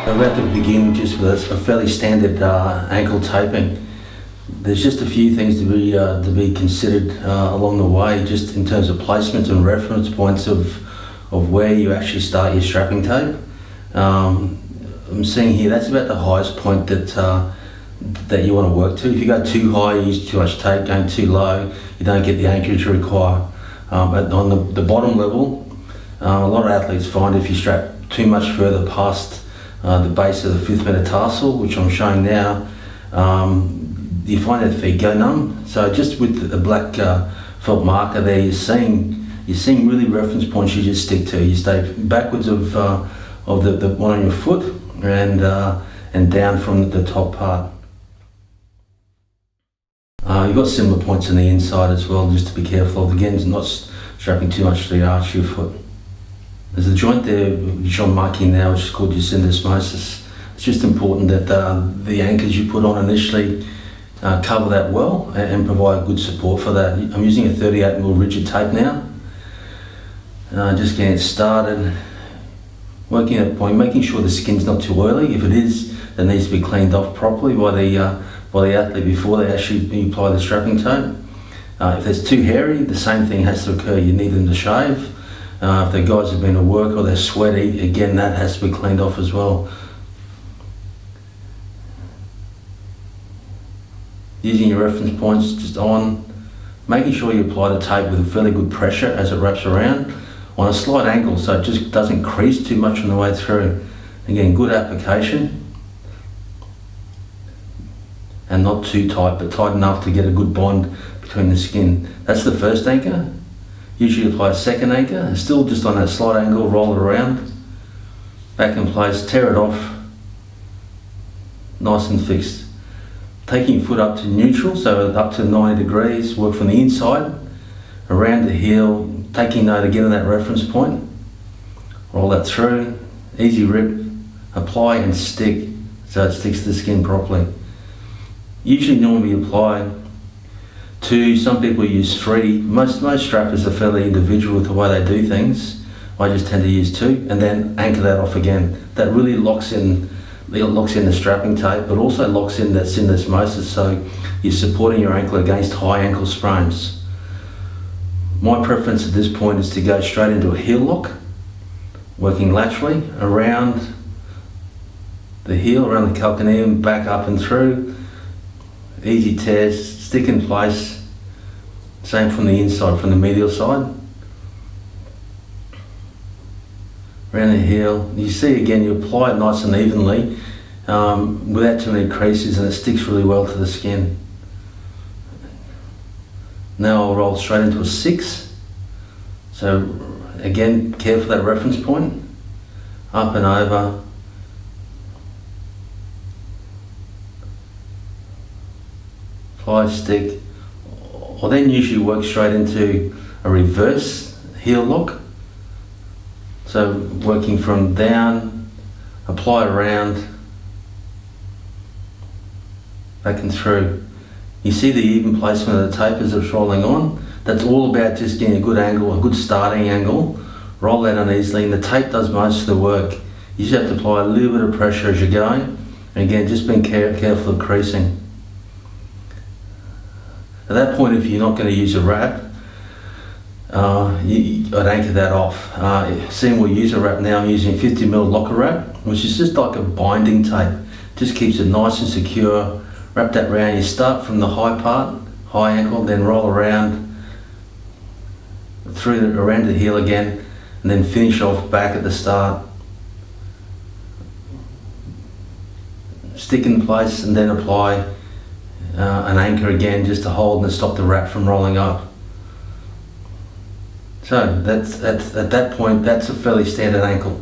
We're about to begin just with a fairly standard ankle taping. There's just a few things to be considered along the way, just in terms of placement and reference points of where you actually start your strapping tape. I'm seeing here that's about the highest point that you want to work to. If you go too high, you use too much tape. Going too low, you don't get the anchorage you require. But on the bottom level, a lot of athletes find if you strap too much further past the base of the 5th metatarsal, which I'm showing now, you find that feet go numb. So just with the black felt marker there, you're seeing really reference points you just stick to. You stay backwards of the one on your foot and down from the top part. You've got similar points on the inside as well, just to be careful of. Again, not strapping too much to the arch of your foot. There's a joint there which I'm marking now, which is called your syndesmosis. It's just important that the anchors you put on initially cover that well and provide good support for that. I'm using a 38mm rigid tape now. Just getting it started, working at a point, making sure the skin's not too oily. If it is, it needs to be cleaned off properly by the athlete before they actually apply the strapping tape. If it's too hairy, the same thing has to occur. You need them to shave. If the guys have been at work or they're sweaty, again, that has to be cleaned off as well. Using your reference points just on, making sure you apply the tape with a fairly good pressure as it wraps around on a slight angle so it just doesn't crease too much on the way through. Again, good application and not too tight, but tight enough to get a good bond between the skin. That's the first anchor. Usually apply a second anchor, still just on that slight angle, roll it around, back in place, tear it off, nice and fixed. Taking your foot up to neutral, so up to 90 degrees, work from the inside, around the heel, taking note again of that reference point, roll that through, easy rip, apply and stick so it sticks to the skin properly. Usually normally apply 2, some people use 3. Most strappers are fairly individual with the way they do things. I just tend to use 2 and then anchor that off again. That really locks in the strapping tape, but also locks in that syndesmosis, so you're supporting your ankle against high ankle sprains. My preference at this point is to go straight into a heel lock, working laterally around the heel, around the calcaneum, back up and through. Easy tears, stick in place. Same from the inside, from the medial side. Around the heel. You see again, you apply it nice and evenly without too many creases, and it sticks really well to the skin. Now I'll roll straight into a 6. So again, care for that reference point. Up and over. Apply, stick. I'll then usually work straight into a reverse heel lock. So working from down, apply around, back and through. You see the even placement of the tape as it's rolling on. That's all about just getting a good angle, a good starting angle. Roll that uneasily, and the tape does most of the work. You just have to apply a little bit of pressure as you're going. And again, just being careful of creasing. At that point, if you're not going to use a wrap, I'd anchor that off. Seeing we'll use a wrap now, I'm using 50mm Lockerwrap, which is just like a binding tape. Just keeps it nice and secure. Wrap that round. You start from the high part, high ankle, then roll around around the heel again, and then finish off back at the start. Stick in place and then apply an anchor again just to hold and stop the wrap from rolling up. So at that point, that's a fairly standard ankle.